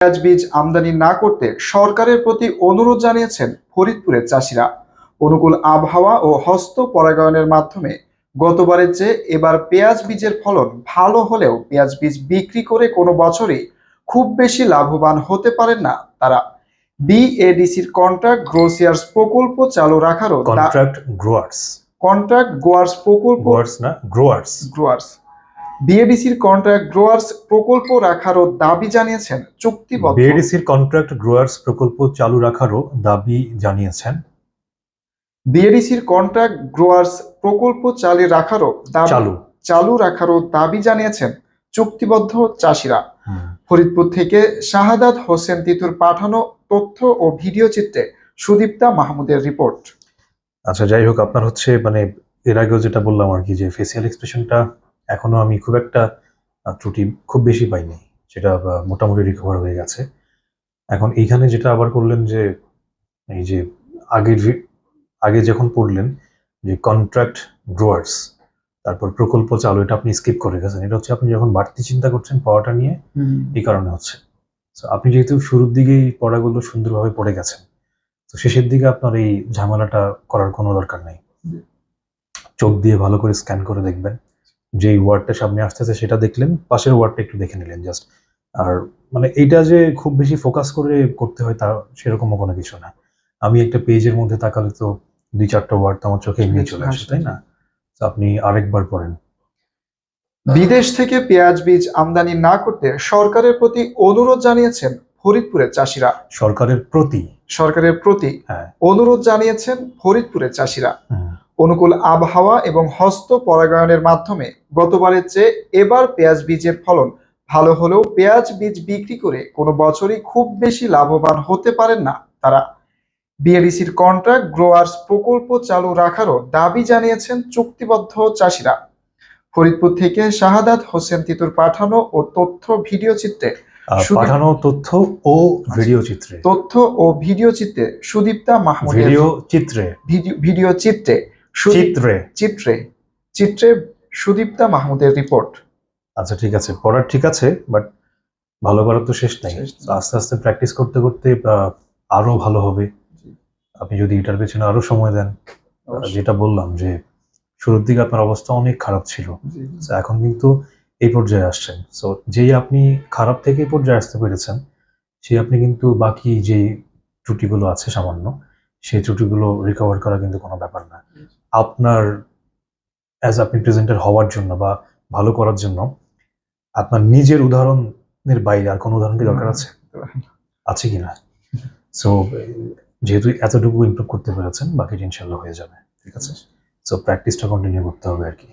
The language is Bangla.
পেঁয়াজ বীজ আমদানি না করতে সরকারের প্রতি অনুরোধ জানিয়েছেন ফরিদপুরের চাষিরা। অনুকূল আবহাওয়া ও হস্ত পরাগায়নের মাধ্যমে গতবারের চেয়ে এবার পেঁয়াজ বীজের ফলন ভালো হলেও পেঁয়াজ বীজ বিক্রি করে কোনো বছরই খুব বেশি লাভবান হতে পারেন না তারা। বিএডিসির কন্ট্রাক্ট গ্রোসিয়ার্স প্রকল্প চালু রাখারও কন্ট্রাক্ট গোয়ার্স প্রকল্প গ্রোয়ার্স বিএডিসির কন্ট্রাক্ট গ্রোয়ার্স প্রকল্প রাখারও দাবি জানিয়েছেন চুক্তিবদ্ধ বিএডিসির কন্ট্রাক্ট গ্রোয়ার্স প্রকল্প চালু রাখারও দাবি জানিয়েছেন বিএডিসির কন্ট্রাক্ট গ্রোয়ার্স প্রকল্প চালু রাখারও দাবি জানিয়েছেন চুক্তিবদ্ধ চাষিরা। ফরিদপুর থেকে শাহাদাত হোসেন তিতুর পাঠানো তথ্য ও ভিডিও চিত্রে সুদীপ্তা মাহমুদের রিপোর্ট। আচ্ছা, যাই হোক, আপনার হচ্ছে মানে এর আগেও যেটা বললাম আর কি, যে ফেসিয়াল এক্সপ্রেশনটা এখনো আমি খুব একটা ত্রুটি খুব বেশি পাইনি, সেটা মোটামুটি রিকভার হয়ে গেছে। এখন এইখানে যেটা আবার করলেন যে এই যে আগে যখন পড়লেন যে কন্ট্রাক্ট গ্রোয়ার্স তারপর প্রকল্প চালু, এটা আপনি স্কিপ করে গেছেন। এটা হচ্ছে আপনি যখন বাড়তি চিন্তা করছেন পড়াটা নিয়ে, এই কারণে হচ্ছে। তো আপনি যেহেতু শুরুর দিকেই পড়াগুলো সুন্দরভাবে পড়ে গেছেন, তো শেষের দিকে আপনার এই ঝামেলাটা করার কোনো দরকার নেই। চোখ দিয়ে ভালো করে স্ক্যান করে দেখবেন, যেই ওয়ার্ডটা সামনে আসতেছে সেটা দেখলেন, পাশের ওয়ার্ডটা একটু দেখে নিলেন জাস্ট। আর মানে এইটা যে খুব বেশি ফোকাস করে করতে হয় তা সেরকমও কোনো কিছু না। আমি একটা পেজের মধ্যে তাকালে তো 2-4টা ওয়ার্ড তো আমার চোখে এমনি চলে আসে, তাই না? তো আপনি আরেকবার পড়েন। বিদেশ থেকে পেঁয়াজ বীজ আমদানি না করতে সরকারের প্রতি অনুরোধ জানিয়েছেন ফরিদপুরের চাষিরা। সরকারের প্রতি অনুরোধ জানিয়েছেন ফরিদপুরের চাষিরা। অনুকূল আবহাওয়া এবং হস্ত পরাগায়নের মাধ্যমে গতবারের চেয়ে এবার পেঁয়াজ বীজের ফলন ভালো হলেও পেঁয়াজ বীজ বিক্রি করে কোনো বছরই খুব বেশি লাভবান হতে পারেন না তারা। বিএডিসির কন্ট্রাক্ট গ্রোয়ার্স প্রকল্প চালু রাখারও দাবি জানিয়েছেন চুক্তিবদ্ধ চাষিরা। ফরিদপুর থেকে শাহাদাত হোসেন তিতুর পাঠানো তথ্য ও ভিডিও চিত্রে সুদীপ্তা মাহমুদের চিত্রে সুদীপ্তা মাহমুদের রিপোর্ট। আচ্ছা, ঠিক আছে, পড়ার ঠিক আছে, বাট ভালো করার তো শেষ নাই। আস্তে আস্তে প্র্যাকটিস করতে করতে আরো ভালো হবে আপনি যদি এটার পেছনে আরো সময় দেন। যেটা বললাম যে শুরুর দিকে আপনার অবস্থা অনেক খারাপ ছিল, এখন কিন্তু এই পর্যায়ে আসছেন। সো যেই আপনি খারাপ থেকে এই পর্যায়ে আসতে পেরেছেন, সেই আপনি কিন্তু বাকি যে ত্রুটিগুলো আছে সামান্য, সেই ত্রুটিগুলো রিকভার করা কিন্তু কোনো ব্যাপার না। আপনার আপনি প্রেজেন্টার হওয়ার জন্য বা ভালো করার জন্য আপনার নিজের উদাহরণের বাইরে আর কোনো উদাহরণ কি দরকার আছে কিনা? সো যেহেতু এতটুকু ইমপ্রুভ করতে পেরেছেন, বাকিটা ইনশাল্লাহ হয়ে যাবে। ঠিক আছে, সো প্র্যাকটিসটা কন্টিনিউ করতে হবে আর কি।